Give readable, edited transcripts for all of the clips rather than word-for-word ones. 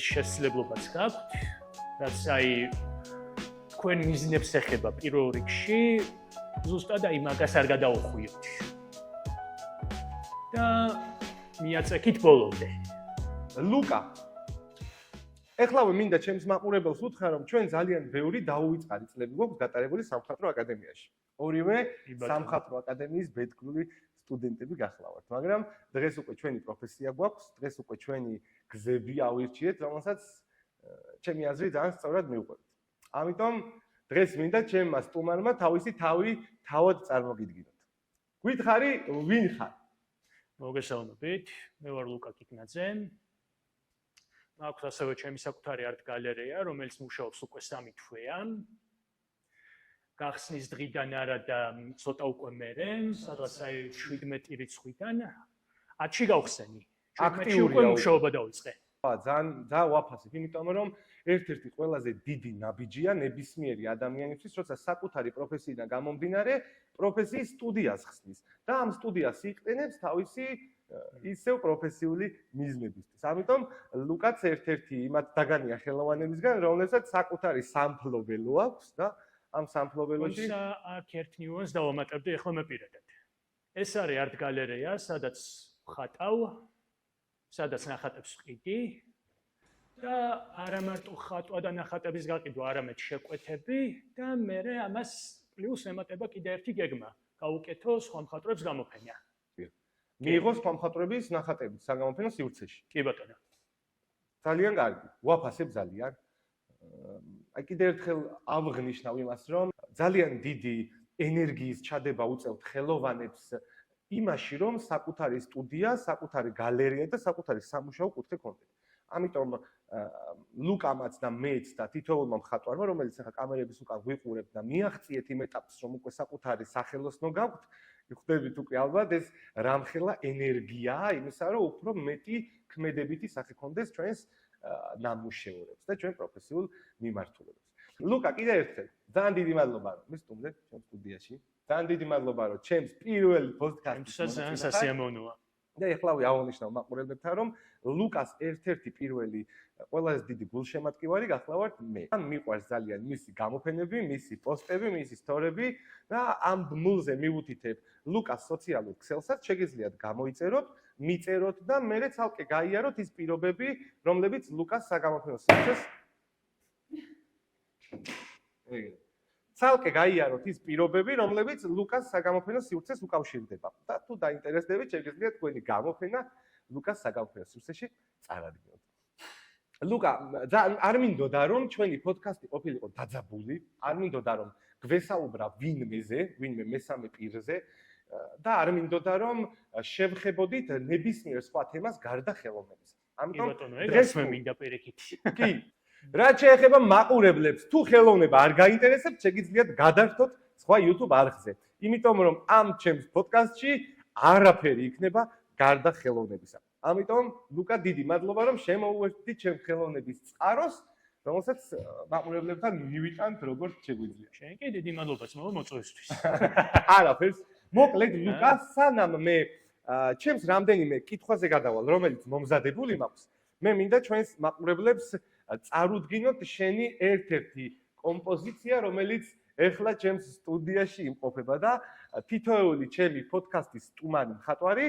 შესაძლებლობაც გაქვთ, რაც აი თქვენ მიზნებს ეხება პირველ რიგში, ზუსტად აი მაგას არ გადაუხვიოთ. და მიაწექით ბოლომდე. ლუკა, ეხლავე მინდა ჩემს მაყურებელს უთხრა, რომ ჩვენ ძალიან ბევრი დაუვიწყარი წლები გვაქვს გატარებული სამხატვრო აკადემიაში. ორივე სამხატვრო აკადემიის ბედგრული სტუდენტები გახლავართ, მაგრამ დღეს უკვე ჩვენი პროფესია გვაქვს, დღეს უკვე ჩვენი გზები ავირჩიეთ, რომელსაც ჩემი აზრით ძალიან სწორად მივყვებით. ამიტომ დღეს მინდა ჩემმა სტუმარმა თავისი თავი თავად წარმოგიდგინოთ. გითხარი, ვინ ხარ? მოგესალმებით, მე ვარ ლუკა კიკნაძე. მაქვს ასევე ჩემი საკუთარი არტ გალერეა, რომელიც მუშაობს უკვე 3 თვეა. გახსნის დღიდან არა და ცოტა უკვე მერე, სადღაც აი 17 რიცხვიდან 10-ში გავხსენი. აქტიური მუშაობა დავიწყე. ძალიან ვაფასებ, იმიტომ რომ ერთ-ერთი ყველაზე დიდი ნაბიჯია ნებისმიერი ადამიანისთვის, როცა საკუთარი პროფესიიდან გამომდინარე, პროფესიის სტუდიას ხსნის და ამ სტუდიას იყენებს თავისი ისევ პროფესიული მიზნებისთვის. ამიტომ ლუკაც ერთ-ერთი იმათ დაგანია ხელოვანებისგან, რომელსაც საკუთარი სამფლობელო აქვს და ამ სამფლობელოში აქ ერთ ნიუანსს დავამატებდი ახლა მე პირადად. ეს არის არტ გალერეა, სადაც ხატავ, სადაც ნახატებს ვყიდი და არა მარტო ხატვა და ნახატების გაყიდვა, არამედ შეკვეთები და მე ამას პლუს ემატება კიდე ერთი გეგმა. გავუკეთო სხვა მხატვრებს გამოფენა. მიიღოს სხვა მხატვრების ნახატები საგამოფენო სივრცეში. კი ბატონო. ძალიან კარგი. ვაფასებ ძალიან. აი კიდე ერთხელ ავღნიშნავ იმას, რომ ძალიან დიდი ენერგიის ჩადება უწევთ ხელოვანებს იმაში, რომ საკუთარი სტუდია, საკუთარი გალერეა და საკუთარი სამუშაო კუთხე ქონდეთ. ამიტომ ლუკამაც და მეც და თითოეულმა მხატვარმა, რომელიც ახლა კამერების უკან ვიყურებ და მიაღწიეთ იმ ეტაპს, რომ უკვე საკუთარი სახელოსნო გაქვთ, ხვდებით უკვე ალბათ ეს რამხელა ენერგიაა იმისა, რომ უფრო მეტი ქმედებითი სახე ქონდეს ჩვენს ნამუშევრებს და ჩვენ პროფესიულ მიმართულებას. ლუკა, კიდე ერთხელ, ძალიან დიდი მადლობა, რომ მისტუმრეთ ჩემს სტუდიაში. ძალიან დიდი მადლობა, რომ ჩემს პირველ პოდკასტს სასიამოვნოა. და ეხლავე აღნიშნავ მაყურებლებთან, რომ ლუკას ერთ-ერთი პირველი ყველაზე დიდი გულშემატკივარი გახლავართ მე. მან მიყვარს ძალიან მისი გამოფენები, მისი პოსტები, მისი სტორები და ამ ბმულზე მივუთითებ ლუკას სოციალურ ქსელსაც, შეგიძლიათ გამოიწეროთ, მიწეროთ და მერე ცალკე გაიაროთ ის პირობები, რომლებიც ლუკას საგამოფენო სივრცეს ცალკე გაიაროთ ის პირობები, რომლებიც ლუკას საგამოფენო სივრცეს უკავშირდება. და თუ დაინტერესდებით, შეგიძლიათ თქვენი გამოფენა ლუკას საგამოფენო სივრცეში წარადგინოთ. ლუკა, არ მინდოდა რომ ჩვენი პოდკასტი ყოფილიყო დაძაბული, არ მინდოდა რომ გვესაუბრა ვინმე მესამე პირზე და არ მინდოდა რომ შევხებოდით ნებისმიერ სხვა თემას გარდა ხელოვნების. ამიტომ დღეს მე მინდა პირიქით. კი. რაც შეეხება მაყურებლებს, თუ ხელოვნება არ გაინტერესებთ, შეგიძლიათ გადართოთ სხვა YouTube არხზე. იმიტომ რომ ამ ჩემს პოდკასტში არაფერი იქნება გარდა ხელოვნებისა. ამიტომ ლუკა, დიდი მადლობა, რომ შემოუერთდი ჩემ ხელოვნების წყაროს, რომელსაც მაყურებლებთან მივიტანთ როგორც შეგვიძლია. შენ კი დიდი მადლობაც მოწვევისთვის. არაფერს. მოკლედ ლუკა, სანამ მე ჩემს რამდენიმე კითხვაზე გადავალ, რომელიც მომზადებული მაქვს, მე მინდა ჩვენს მაყურებლებს წარუდგინოთ შენი ერთ-ერთი კომპოზიცია, რომელიც ეხლა ჩემს სტუდიაში იმყოფება და თითოეული ჩემი პოდკასტის სტუმარი მხატვარი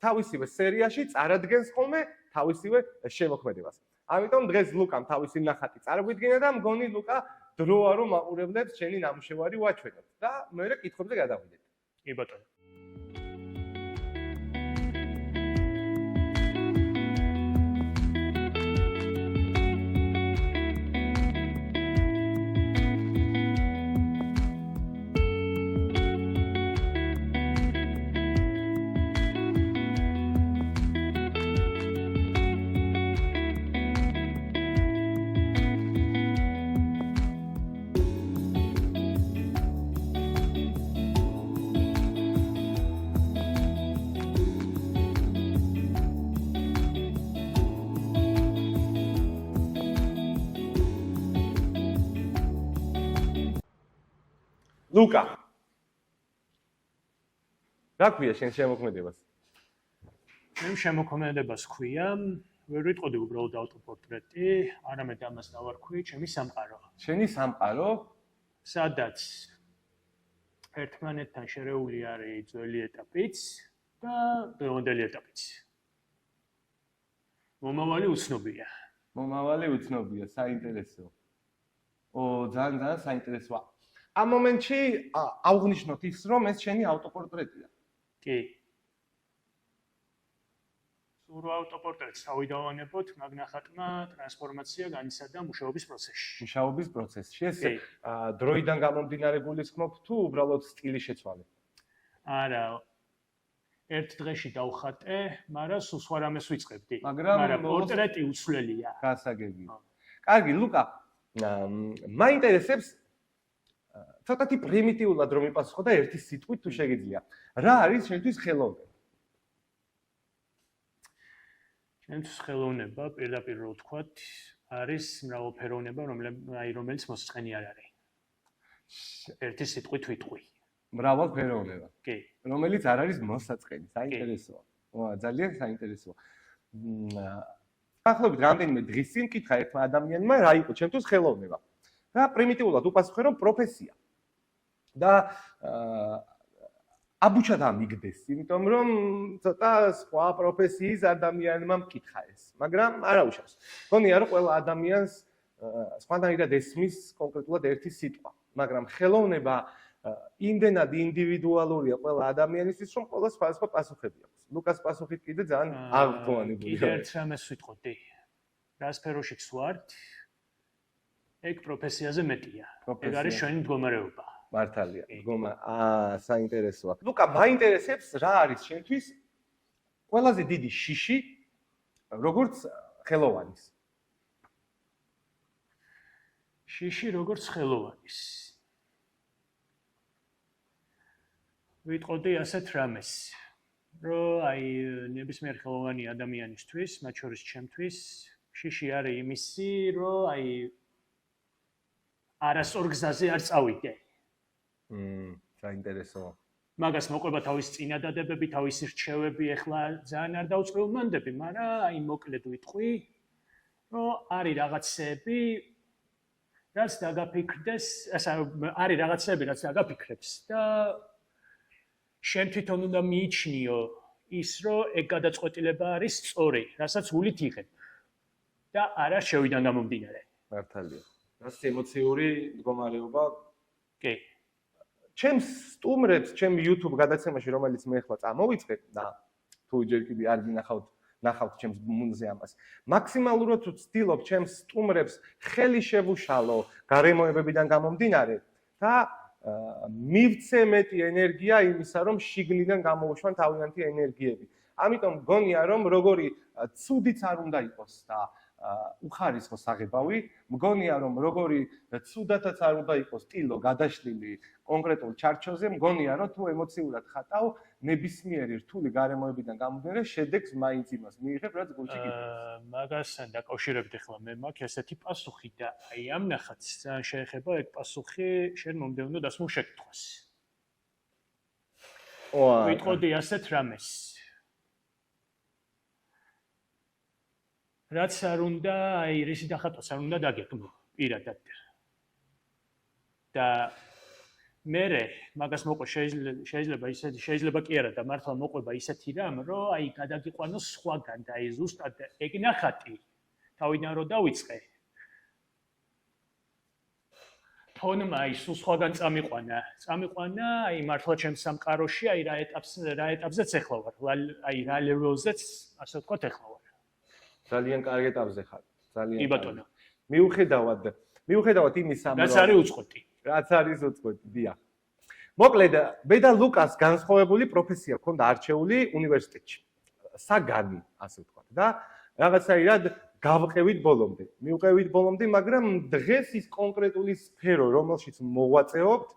თავისივე სერიაში წარადგენს ხოლმე თავისივე შემოქმედებას. ამიტომ დღეს ლუკამ თავისი ნახატი წარგვიდგინა და მგონი ლუკა დროა რომ მაყურებლებს შენი ნამუშევარი ვაჩვენოთ და მე კითხვებზე გადავიდეთ. კი ბატონო. ლუკა. რა ქვია შენ შემოქმედებას? მე შემოქმედებას ქვია ვერ ვიტყოდი უბრალოდ ავტოპორტრეტი, არამედ ამას დავარქვი ჩემი სამყარო. შენი სამყარო, სადაც ერთმანეთთან შერეული არის ძველი ეტაპიც და დღევანდელი ეტაპიც. მომავალი უცნობია. მომავალი უცნობია, საინტერესო. ძალიან საინტერესოა. ამ მომენტში აღვნიშნოთ ის, რომ ეს შენი ავტოპორტრეტია. კი. სულ ავტოპორტრეტს თავიდანვანებოთ, მაგნახატმა ტრანსფორმაცია განიცადა მუშაობის პროცესში. მუშაობის პროცესში. ეს დროიდან გამომდინარე გულისხმობ თუ უბრალოდ სტილის შეცვალე? არა. ერთ დღეში დავხატე, მაგრამ სულ სხვა რამეს ვიწყებდი. მაგრამ პორტრეტი უცვლელია. გასაგებია. კარგი, ლუკა, მაინტერესებს ცოტათი პრიმიტიულად რომ მიპასუხო და ერთი სიტყვით თუ შეგიძლია. რა არის შენთვის ხელოვნება? ჩემთვის ხელოვნება, პირდაპირ რო ვთქვათ, არის მრავალფეროვნება, რომელიც მოსწყენი არ არის. ერთი სიტყვით ვიტყვი. მრავალფეროვნება. კი. რომელიც არ არის მოსაწყენი. საინტერესოა. ძალიან საინტერესოა. ახლობით რამდენიმე დღის წინ მკითხა ერთმა ადამიანმა, რა იყო ჩემთვის ხელოვნება. და პრიმიტიულად უპასუხე, რომ პროფესია. და აბუჩად ამიგდეს, იმიტომ რომ ცოტა სხვა პროფესიის ადამიანმა მკითხა ეს, მაგრამ არა უშავს. მგონია რომ ყველა ადამიანს სხვანაირად ესმის კონკრეტულად ერთი სიტყვა, მაგრამ ხელოვნება იმდენად ინდივიდუალურია ყველა ადამიანისთვის, რომ ყველა სხვადასხვა პასუხები აქვს. ლუკას პასუხით კიდე ძალიან აღფრთოვანებულია. კიდე ერთ რამეს ვიტყოდი. რა სფეროშიც ვართ, ეგ პროფესიაზე მეტია. ეგ არის ჩვენი მდგომარეობა. მართალია. საინტერესოა. ლუკა, მაინტერესებს რა არის შენთვის ყველაზე დიდი შიში როგორც ხელოვანის? შიში როგორც ხელოვანის. ვიტყოდი ასეთ რამეს, რომ აი ნებისმიერ ხელოვანი ადამიანისთვის, მათ შორის ჩემთვის, შიში არის იმისი, რომ აი არასწორ გზაზე არ წავიდე. საინტერესოა. მაგას მოყვება თავის წინადადებები, თავისი რჩევები, ეხლა ძალიან არ დაუწყვილმანდები, მაგრამ აი მოკლედ ვიტყვი, რომ არის რაღაცები, რაც დაგაფიქრდეს, არის რაღაცები, რაც დაგაფიქრებს და შენ თვითონ უნდა მიიჩნიო ის, რომ ეგ გადაწყვეტილება არის სწორი, რასაც გულით იღებ და არა შევიდან გამომდინარე. მართალია. რაც ემოციური მდგომარეობა. კი. ჩემს სტუმრებს, ჩემ YouTube გადაცემაში, რომელიც მე ახლა წამოვიწყე და თუ ჯერ კიდე არ ნახავთ ჩემს მუნზე ამას. მაქსიმალურად ვცდილობ ჩემს სტუმრებს ხელი შევუშალო გარემოებებიდან გამომდინარე და მივცე მეტი ენერგია იმისა, რომ შიგნიდან გამოუშვან თავიანთი ენერგიები. ამიტომ მგონია, რომ როგორი ცუდიც არ უნდა იყოს და უხარისხოს აღებავი, მგონია, რომ როგორი ცუდათაც არ უნდა იყოს ტილო გადაშლილი კონკრეტულ ჩარჩოზე, მგონია, რომ თუ ემოციურად ხატავ, ნებისმიერი რთული გარემოებიდან გამომდინარე, შედეგს მაინც იმას მიიღებ, რაც გულში გიდგას. მაგასთან დაკავშირებით ახლა მე მაქვს ესეთი პასუხი და აი ამ ნახატს ძალიან შეეხება ეგ პასუხი შენ მომდევნო დასმულ შეკითხვას. ვიტყოდი ასეთ რამეს. რაც არ უნდა, აი რისი დახატვას არ უნდა დაგეკმო პირადად. და მე მაგას მოყვა შეიძლება კი არა და მართლა მოყვება ისეთი რამ, რომ აი გადაგიყვანოს სხვაგან და აი ზუსტად ეგ ნახატი თავიდან რო დავიწყე. ფონმა აი სულ სხვაგან წამიყვანა აი მართლა ჩემს სამყაროში აი რა ეტაპზეც ახლა ვარ, აი რა ლეველზეც ასე ვთქვათ ახლა ვარ. ძალიან კარგი ეტაპზე ხარ. ძალიან. კი ბატონო. მიუხედავად იმისა, რომ რაც არის უწყვეტი. რაც არის უწყვეტი, დიახ. მოკლედ, მე და ლუკას განსხვავებული პროფესია ჰქონდა არჩეული უნივერსიტეტში. საგანი, ასე ვთქვათ და რაღაცაირად გავყევით ბოლომდე. მივყევით ბოლომდე, მაგრამ დღეს ის კონკრეტული სფერო, რომელშიც მოვაწეობთ,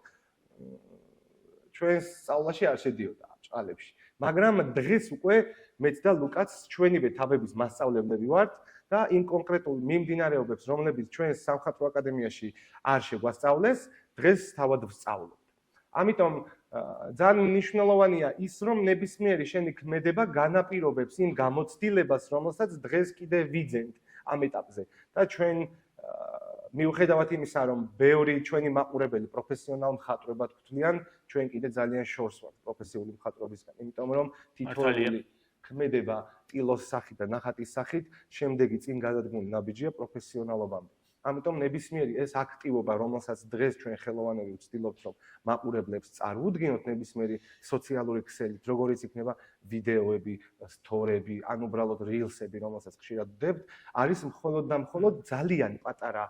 ჩვენს სწავლაში არ შედიოდა ჭალებში. მაგრამ დღეს უკვე მეც და ლუკაც ჩვენივე თავების მასწავლებლები ვართ და იმ კონკრეტულ მიმდინარეობებს, რომლებიც ჩვენს სამხატვრო აკადემიაში არ შეგვასწავლეს, დღეს თავად ვსწავლობთ. ამიტომ ძალიან მნიშვნელოვანია ის, რომ ნებისმიერი შენი ქმედება განაპირობებს იმ გამოცდილებას, რომელსაც დღეს კიდე ვიძენთ ამ ეტაპზე. და ჩვენ მიუხედავად იმისა, რომ ბევრი ჩვენი მაყურებელი პროფესიონალ მხატვრებად გვთვლიან, ჩვენ კიდე ძალიან შორს ვართ პროფესიული მხატვრობისგან, იმიტომ რომ თითოეული ქმედება ტილოს სახით და ნახატის სახით შემდეგი წინ გადადგმული ნაბიჯია პროფესიონალობამდე. ამიტომ ნებისმიერი ეს აქტივობა, რომელსაც დღეს ჩვენ ხელოვანები ვცდილობთ, რომ მაყურებლებს წარუდგინოთ ნებისმიერი სოციალური ქსელით, როგორიც იქნება ვიდეოები, სტორები, ან უბრალოდ rilsები, რომელსაც ხშირად ვდებთ, არის მხოლოდ და მხოლოდ ძალიან პატარა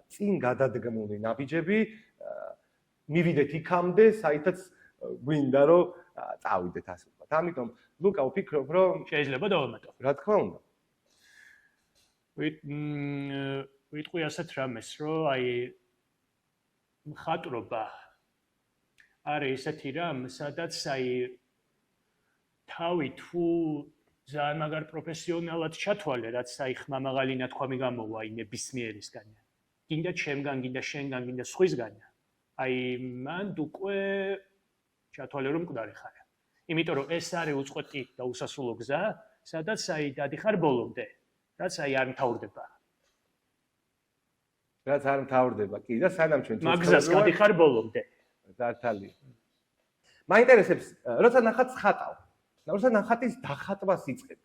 წინ გადადგმული ნაბიჯები, მივიდეთ იქამდე, საითაც გვინდა რომ წავიდეთ ასე ვთქვათ. ამიტომ ლუკა ვფიქრობ, რომ შეიძლება დავამატო. რა თქმა უნდა. ვიტყვი ასეთ რამეს, რომ აი მხატვრობა არის ესეთი რამ, სადაც აი თავი თუ ძალიან მაგარ პროფესიონალად ჩათვალე, რაც აი ხმამაღალი ნათქვამი გამოვა აი ნებისმიერისგან. გინდა ჩემგან, გინდა შენგან, გინდა სხვისგან. აი მან უკვე ჩათვალე რომ მკვდარი ხარ. იმიტომ რომ ეს არის უწყვეტი და უსასრულო გზა, სადაც აი დადიხარ ბოლომდე, რაც აი არ მთავრდება. რაც არ მთავრდება, კი და სანამ ჩვენ მაგზას გადიხარ ბოლომდე. დართალია. მაინტერესებს, როცა ნახატს ხატავ, და როცა ნახატის დახატვას იწყებ,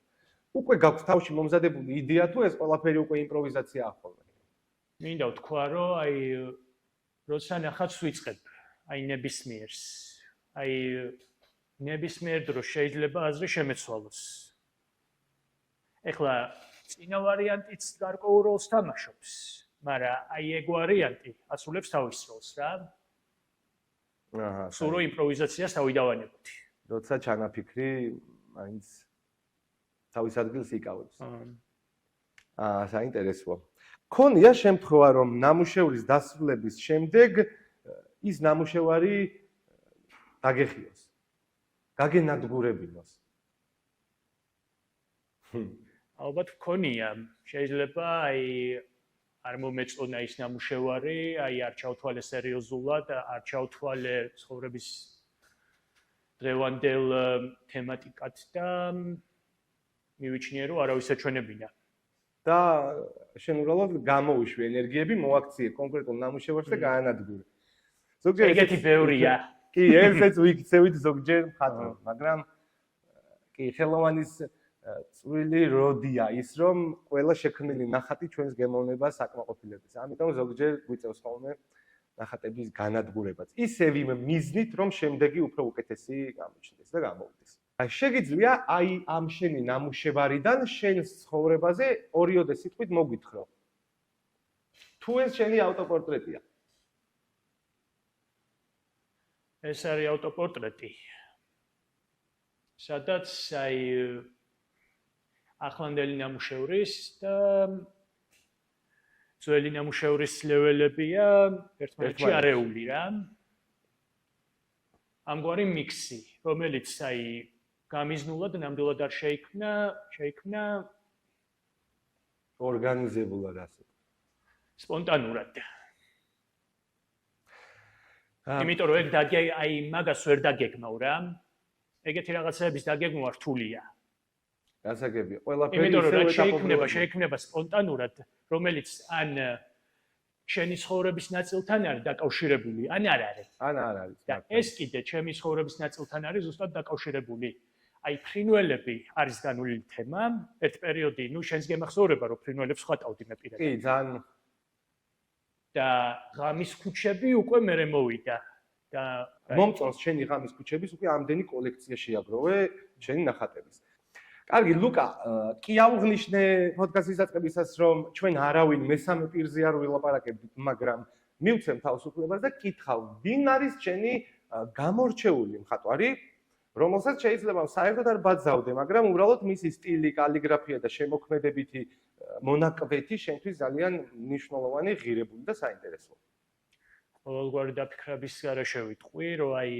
უკვე გაქვს თავში მომზადებული იდეა თუ ეს ყველაფერი უკვე იმპროვიზაციაა ხოლმე? მინდა ვთქვა, რომ აი როცა ნახატს ვიწყებ, აი ნებისმიერს, აი ნებისმიერ დროს შეიძლება აზრი შემეცვალოს. ეხლა წინა ვარიანტიც გარკვეულ როლს თამაშობს, მაგრამ აი ეგ ვარიანტი ასრულებს თავის როლს რა. სულ იმპროვიზაციას თავი დავანებოდი. როცა ჩანაფიქრი მაინც თავის ადგილს იკავებს. საინტერესოა. ქონია შემთხვევა, რომ ნამუშევრის დასრულების შემდეგ ის ნამუშევარი დაგეხიოს. გაგენადგურებინოს. ალბათ ქონია, შეიძლება აი არ მომეწონა ის ნამუშევარი, აი არ ჩავთვალე სერიოზულად, არ ჩავთვალე ცხოვრების დღევანდელ თემატიკად და მივიჩნიე, რომ არავის ეჩვენებინა. და შენ უბრალოდ გამოვიშვი ენერგიები, მოაქციე კონკრეტულ ნამუშევარს და გაანადგურე. ზოგჯერ ეგეთი ბევრია. კი, ერთ-ერთ ვიქცევით ზოგჯერ მხატვრობ, მაგრამ კი, ხელოვანის წვრილი როდია ის, რომ ყველა შექმნილი ნახატი ჩვენს გემოვნებას აკმაყოფილებს. ამიტომ ზოგჯერ გვიწევს ხოლმე ნახატების განადგურებაც. ისევ იმ მიზნით, რომ შემდეგი უფრო უკეთესი გამოჩნდეს და გამოვიდეს. შეგიძლია აი ამ შენი ნამუშევარიდან შენს ცხოვრებაზე ორიოდე სიტყვით მოგვითხრო. თუ ეს შენი ავტოპორტრეტია. ეს არის ავტოპორტრეტი. სადაც აი ახლანდელი ნამუშევრის და ძველი ნამუშევრის ლეველებია ერთმანეთში არეული რა. ამგვარი მიქსი, რომელიც აი გამიზნულად ნამდვილად არ შეიქმნა ორგანიზებულად ასე. სპონტანურად. იმიტომ რომ ეგ აი მაგას ვერ დაგეგმავ რა. ეგეთი რაღაცების დაგეგმვა რთულია. გასაგებია. ყველაფერი იმიტომ რომ შეიქმნება სპონტანურად, რომელიც ან შენი ცხოვრების ნაწილთან არის დაკავშირებული, ან არ არის. ან არ არის. და ეს კიდე ჩემი ცხოვრების ნაწილთან არის ზუსტად დაკავშირებული. აი ფრინველები არის განვლილი თემა, ერთ პერიოდი, ნუ შენს გემახსოვრება, რომ ფრინველებს ხატავდი მე პირადად. კი, ძალიან. და ღამის ქუჩები უკვე მერე მოვიდა. და მომწონს შენი ღამის ქუჩების უკვე ამდენი კოლექცია შეაგროვე შენი ნახატების. კარგი, ლუკა, კი აუღნიშნე პოდკასტის დაწყებისას, რომ ჩვენ არავინ მესამე პირზე არ ვილაპარაკებთ, მაგრამ მივცემ თავისუფლებას და კითხავ, ვინ არის შენი გამორჩეული მხატვარი, რომელსაც შეიძლება საერთოდ არ ბაძავდე, მაგრამ უბრალოდ მისი სტილი, კალიგრაფია და შემოქმედებითი მონაკვეთი შენთვის ძალიან მნიშვნელოვანი, ღირებული და საინტერესოა. ყოველგვარი დაფიქრების გარეშე ვიტყვი, რომ აი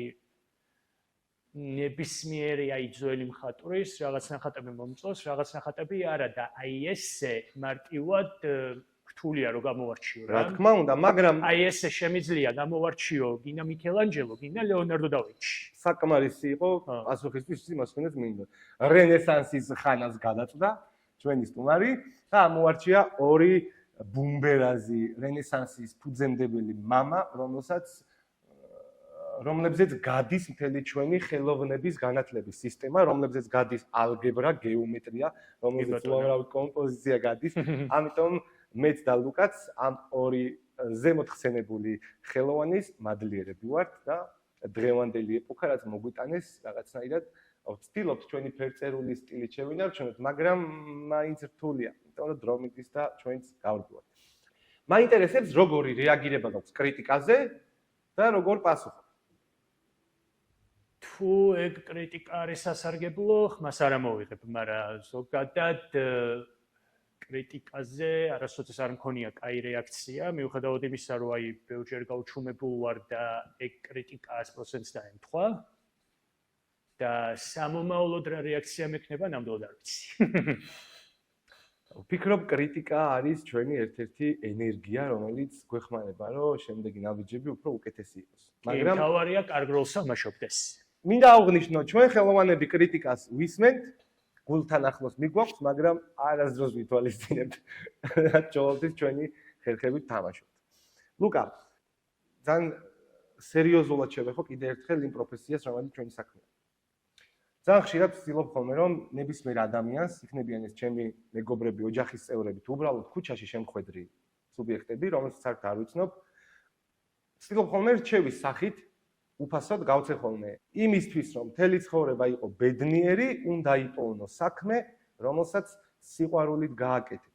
ნებისმიერი აი ძველი მხატვრის რაღაც ნახატები მომწონს, რაღაც ნახატები არა და აი ესე მარტივად რთულია რომ გამოვარჩიო რა თქმა უნდა, მაგრამ აი ესე შემიძლია გამოვარჩიო გინდა მიქელანჯელო, გინდა ლეონარდო და ვინჩი. საკმარისი იყო პასუხისთვის იმას ხინაც მინდა. რენესანსის ხანას გადაწდა ჩვენი სტუმარი და ამოვარჩია ორი ბუმბერაზი რენესანსის ფუძემდებელი მამა, რომლებზეც გადის მთელი ჩვენი ხელოვნების განათლების სისტემა, რომლებზეც გადის ალგებრა, გეომეტრია, რომლებზეც უამრავი კომპოზიცია გადის. ამიტომ მეც და ლუკაც ამ ორი ზემოთ ხსენებული ხელოვანის მადლიერები ვართ და დღევანდელი ეპოქა რაც მოგვიტანეს რაღაცნაირად ვცდილობთ ჩვენი ფერწერული სტილით შევინარჩუნოთ, მაგრამ მაინც რთულია, იმიტომ რომ დრო მიდის და ჩვენც გავრჯობთ. მაინტერესებს როგორი რეაგირება გაქვს კრიტიკაზე და როგორ პასუხობთ. თუ ეგ კრიტიკა არის სასარგებლო, ხმას არ ამოვიღებ, მაგრამ ზოგადად კრიტიკაზე არასოდეს არ მქონია კაი რეაქცია, მიუხედავად იმისა, რომ აი ბევრჯერ გაუჩუმებულ ვარ და ეგ კრიტიკა 100%-ს დაემთხვა და სამომავლოდ რა რეაქცია მექნება, ნამდვილად არ ვიცი. ვფიქრობ, კრიტიკა არის ჩვენი ერთ-ერთი ენერგია, რომელიც გვეხმარება, რომ შემდეგი ნაბიჯები უფრო უკეთესი იყოს. მაგრამ თავარია კარგ როლს ამაშობდეს. მინდა აღვნიშნო, ჩვენ ხელოვანები კრიტიკას ვისმენთ, გულთან ახლოს მიგვაქვს, მაგრამ არასდროს ვითვალისწინებთ, რაც ჯობლთვის ჩვენი ხერხებით თამაშობთ. ლუკა, ძალიან სერიოზულად შევეხო კიდე ერთხელ იმ პროფესიას, რომელიც ჩვენი საქმეა. ძალიან ხშირად ვცდილობ ხოლმე, რომ ნებისმიერ ადამიანს, იქნებიან ეს ჩემი მეგობრები, ოჯახის წევრები, თუ უბრალოდ ქუჩაში შემხვედრი სუბიექტები, რომელსაც არ ვიცნობ, ვცდილობ ხოლმე რჩევის სახით უფასოდ გავცე ხოლმე იმისთვის, რომ მთელი ცხოვრება იყო ბედნიერი, უნდა იპოვნო საქმე, რომელსაც სიყვარულით გააკეთებ.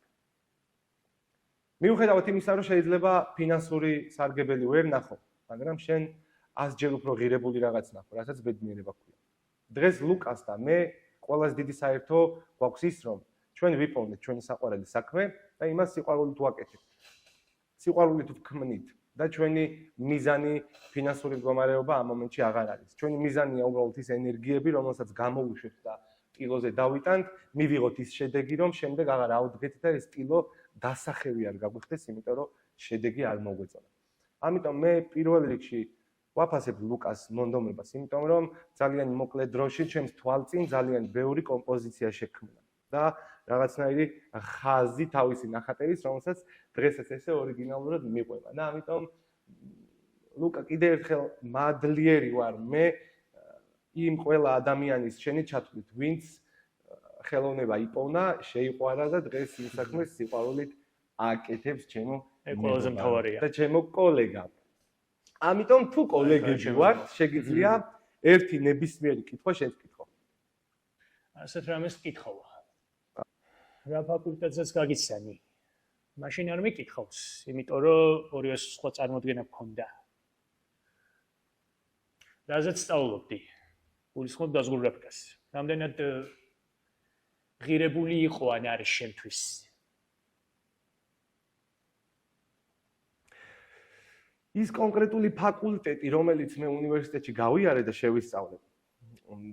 მიუხედავად იმისა, რომ შეიძლება ფინანსური სარგებელი ვერ ნახო, მაგრამ შენ 100-ჯერ უფრო ღირებული რაღაც ნახო, რასაც ბედნიერება ქვია. დღეს ლუკას და მე ყველაზე დიდი საერთო გვაქვს ის, რომ ჩვენ ვიპოვნეთ ჩვენი საყვარელი საქმე და იმას სიყვარულით ვაკეთებთ. სიყვარულით ვქმნით და ჩვენი მიზანი ფინანსური მდგომარეობა ამ მომენტში აღარ არის. ჩვენი მიზანია უბრალოდ ის ენერგიები, რომელსაც გამოვუშვებთ და კილოზე დავიტანთ, მივიღოთ ის შედეგი, რომ შემდეგ აღარ ავდგეთ და ეს კილო დასახევი არ გაგვიხდეს, იმიტომ რომ შედეგი არ მოგვეწონა. ამიტომ მე პირველ რიგში ვაფასებ ლუკას მონდომებას, იმიტომ რომ ძალიან მოკლე დროში ჩემს თვალწინ ძალიან ბევრი კომპოზიცია შექმნა და რაღაცნაირი ხაზი თავისი ნახატერის, რომელსაც დღესაც ესე ორიგინალურად მიყვება. და ამიტომ ლუკა კიდე ერთხელ მადლიერი ვარ მე იმ ყველა ადამიანის შენი ჩათვლით, ვინც ხელოვნება იპოვნა, შეიყვარა და დღეს იმ საქმეს სიყვარულით აკეთებს ჩემო ყველაზე მთავარია და ჩემო კოლეგა. ამიტომ თუ კოლეგები ვართ, შეგიძლია ერთი ნებისმიერი კითხვა შენს კითხო. ასეთ რამეს კითხვა. რა ფაკულტეტზეც გაგიცანი? მაშინ არ მეკითხავს, იმიტომ რომ ორივე სხვა წარმოდგენა გქონდა. რაზეც სწავლობდი? გულისხმობ დაზგურებკას. რამდენად ღირებული იყო ან არის შენთვის? ის კონკრეტული ფაკულტეტი, რომელიც მე უნივერსიტეტში გავიარე და შევისწავლე,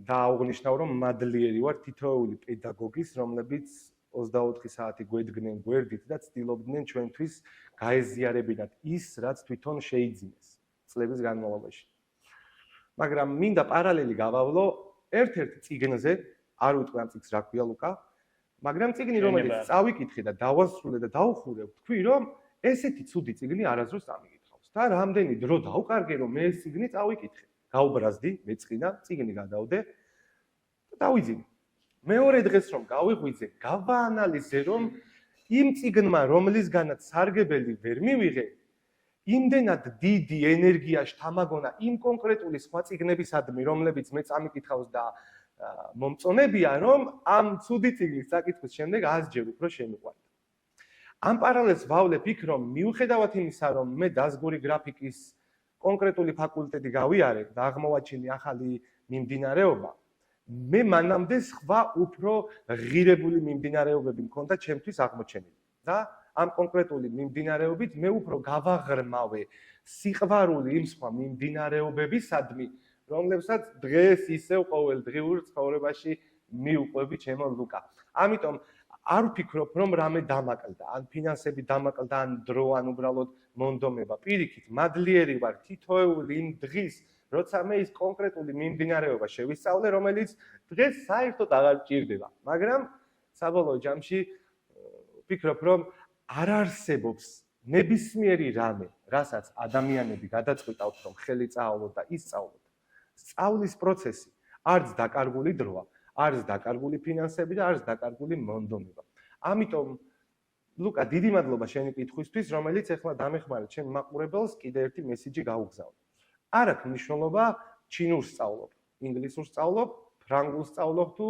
და აღნიშნავ, რომ მადლიერი ვარ თითოეული პედაგოგის, რომლებიც 24 საათი გვედგნენ გვერდით და ცდილობდნენ ჩვენთვის გაეზიარებინათ ის, რაც თვითონ შეიძინეს წლების განმავლობაში. მაგრამ მინდა პარალელი გავავლო ერთ-ერთ წიგნზე, არ ვიტყვი ამ წიგნს რა ქვია ლუკა, მაგრამ წიგნი რომელიც წავიკითხე და დავასრულე და დავხურე, ვთქვი, რომ ესეთი ცუდი წიგნი არასდროს ამიგითხავს. და რამდენი დრო დავკარგე, რომ მე ეს წიგნი წავიკითხე. გავბრაზდი, მეწყინა, წიგნი გადავდე და დავიძინე. მეორე დღეს რომ გავიღვიძე, გავაანალიზე, რომ იმ წიგნმა, რომლისგანაც სარგებელი ვერ მივიღე, იმდენად დიდი ენერგია შთამაგონა იმ კონკრეტული სხვა წიგნებისადმი, რომლებიც მე წამიკითხავს და მომწონებია, რომ ამ ცუდი წიგნის წაკითხვის შემდეგ 100-ჯერ უფრო შემიყვარდა. ამ პარალელს ვავლებ იქ, რომ მიუხედავად იმისა, რომ მე დაზგური გრაფიკის კონკრეტული ფაკულტეტი გავიარე და აღმოვაჩინე ახალი მიმდინარეობა, მე მანამდე სხვა უფრო ღირებული მიმდინარეობები მქონდა ჩემთვის აღმოჩენილი. და ამ კონკრეტული მიმდინარეობით მე უფრო გავაღრმავე სიყვარული იმ სხვა მიმდინარეობებისადმი, რომლებსაც დღეს ისევ ყოველდღიურ ცხოვრებაში მიუყვები ჩემო ლუკა. ამიტომ არ ვფიქრობ, რომ რამე დამაკლდა, ან ფინანსები დამაკლდა, ან დრო, ან უბრალოდ მონდომება. პირიქით, მადლიერი ვარ თითოეული იმ დღის, როცა მე ის კონკრეტული მიმდინარეობა შევისწავლე, რომელიც დღეს საერთოდ აღარ ჭირდება. მაგრამ საბოლოო ჯამში ვფიქრობ, რომ არ არსებობს ნებისმიერი რამე, რასაც ადამიანები გადაწყვიტავთ, რომ ხელი წაავლოთ და ისწავლოთ. სწავლის პროცესი არც დაკარგული დროა, არც დაკარგული ფინანსები და არც დაკარგული მონდომება. ამიტომ ლუკა, დიდი მადლობა შენი კითხვისთვის, რომელიც ახლა დამეხმარა ჩემ მაყურებელს კიდე ერთი მესიჯი გაუგზავნო. არ აქვს მნიშვნელობა ჩინურს სწავლობ, ინგლისურს სწავლობ, ფრანგულს სწავლობ თუ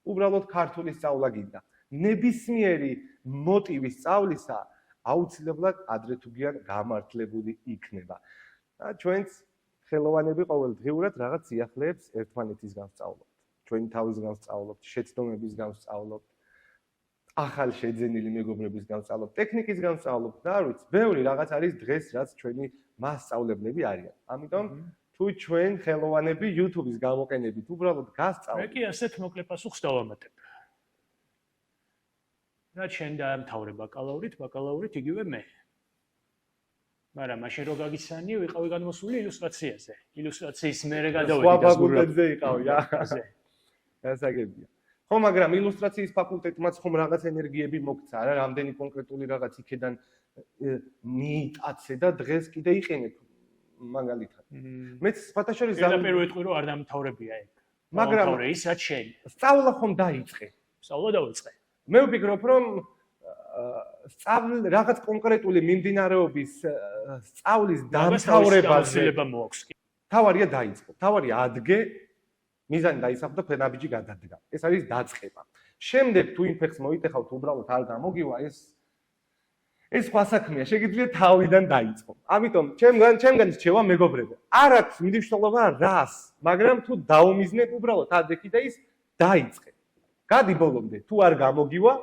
უბრალოდ ქართული სწავლა გინდა. ნებისმიერი მოტივის სწავლისა აუცილებლად ადრე თუ გიან გამართლებული იქნება. და ჩვენც ხელოვანები ყოველდღიურად რაღაც სიახლეებს ერთმანეთისგან ვსწავლობთ. ჩვენი თავისგან ვსწავლობთ, შეცდომებისგან ვსწავლობთ, ახალ შეძენილი მეგობრებისგან ვსწავლობთ, ტექნიკისგან ვსწავლობთ და არ ვიცი, ბევრი რაღაც არის დღეს, რაც ჩვენი მასწავლებლები არიან. ამიტომ თუ ჩვენ ხელოვანები YouTube-ის გამოყენებით უბრალოდ გასწავლოთ. მე კი ასეთ მოკლე პასუხს დავამატებ. რა შენ დაამთავრე ბაკალავრით იგივე მე. მაგრამ მაშინ რო გაგიცანი, ვიყავი განმოსული ილუსტრაციაზე. ილუსტრაციის მერე გადავედი სხვა ფაკულტეტზე იყავი რა. გასაგებია. ხო, მაგრამ ილუსტრაციის ფაკულტეტმაც ხომ რაღაც ენერგიები მოგცა რა, რამდენი კონკრეტული რაღაც იქედან მიიტაცე და დღეს კიდე იყენებ მაგალითად. მეც ფათაშორის პირდაპირ ვიტყვი რომ არ დამთავრებია ეგ. მაგრამ ისაც შენ. სწავლა ხომ დაიწყე. სწავლა დავიწყე. მე ვფიქრობ რომ რაღაც კონკრეტული მიმდინარეობის სწავლის დამთავრებაზე თავარია დაიწყო. თავარია ადგე, მიზანი დაისახა და ფენაბიჯი გადადგა. ეს არის დაწყება. შემდეგ თუ იმ ფეხს მოიტეხავთ უბრალოდ არ გამოგივა ეს სხვა საქმეა, შეგიძლია თავიდან დაიწყო. ამიტომ ჩემგან რჩევა მეგობრებო, არ აქვს მნიშვნელობა რას, მაგრამ თუ დაუმიზნებ უბრალოდ ადრე და ის დაიწყე. გადი ბოლომდე, თუ არ გამოგივა,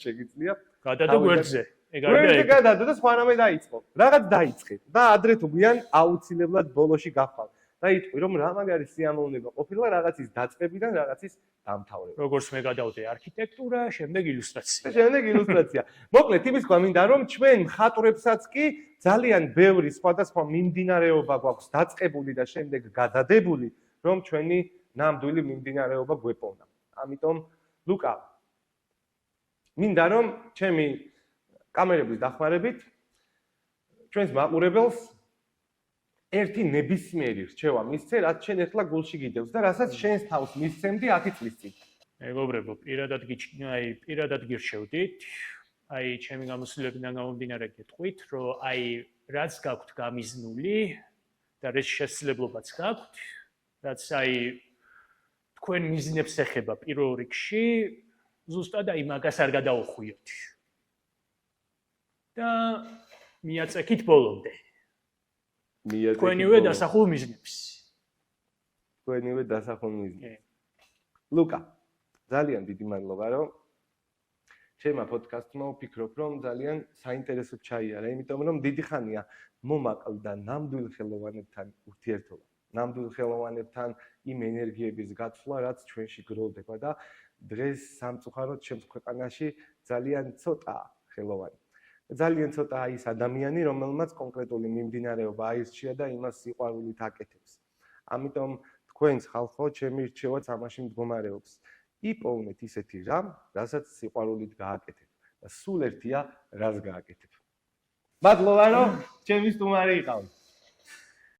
შეგიძლია გადადო გვერდზე. გვერდზე გადადო და სხვა რამე დაიწყო. რაღაც დაიწყე და ადრე თუ გვიან აუცილებლად ბოლოში გახვალ. და იტყვი რომ რა მაგარი სიამოვნება ყოფილა რაღაცის დაწყებიდან რაღაცის დამთავრება. როგორც მე გადავდე არქიტექტურა, შემდეგ ილუსტრაცია. შემდეგ ილუსტრაცია. მოკლედ იმის თქვა მინდა რომ ჩვენ მხატვრებსაც კი ძალიან ბევრი სხვადასხვა მიმდინარეობა გვაქვს დაწყებული და შემდეგ გადადებული, რომ ჩვენი ნამდვილი მიმდინარეობა გვეპოვნა. ამიტომ ლუკა მინდა რომ ჩემი კამერების დახმარებით ჩვენს მაყურებელს ერთი ნებისმიერი რჩევა მისცე, რაც შენ ეხლა გულში გიდევს და რასაც შენს თავს მისცემდი 10 წლის წინ. მეგობრებო, პირადად გირჩევდით, ჩემი გამოსვლებიდან გამომდინარე გეტყვით, რომ რაც გაქვთ გამიზნული და რაც შესაძლებლობაც გაქვთ, რაც თქვენ მიზნებს ეხება პირველ რიგში, ზუსტად მაგას არ გადაუხვიოთ. და მიაწექით ბოლომდე. თქვენივე დასახულ მიზნებს. თქვენივე დასახულ მიზნებს. ლუკა, ძალიან დიდი მადლობა, რომ ჩემმა პოდკასტმა ვფიქრობ, რომ ძალიან საინტერესო ჩაიარა, იმიტომ რომ დიდი ხანია მომაყლდა ნამდვილ ხელოვანებთან ურთიერთობა. ნამდვილ ხელოვანებთან იმ ენერგიების გაცვლა, რაც ჩვენში გროვდება და დღეს სამწუხაროდ ჩემს ქვეყანაში ძალიან ცოტაა ხელოვანი. ძალიან ცოტაა ის ადამიანი, რომელმაც კონკრეტული მიმდინარეობა აირჩია და იმას სიყვარულით აკეთებს. ამიტომ თქვენს ხალხო, ჩემი რჩევაც ამაში მდგომარეობს. იპოვნეთ ისეთი რამ, რასაც სიყვარულით გააკეთებ და სულ ერთია, რას გააკეთებ. მადლობა, რომ ჩემი სტუმარი იყავით.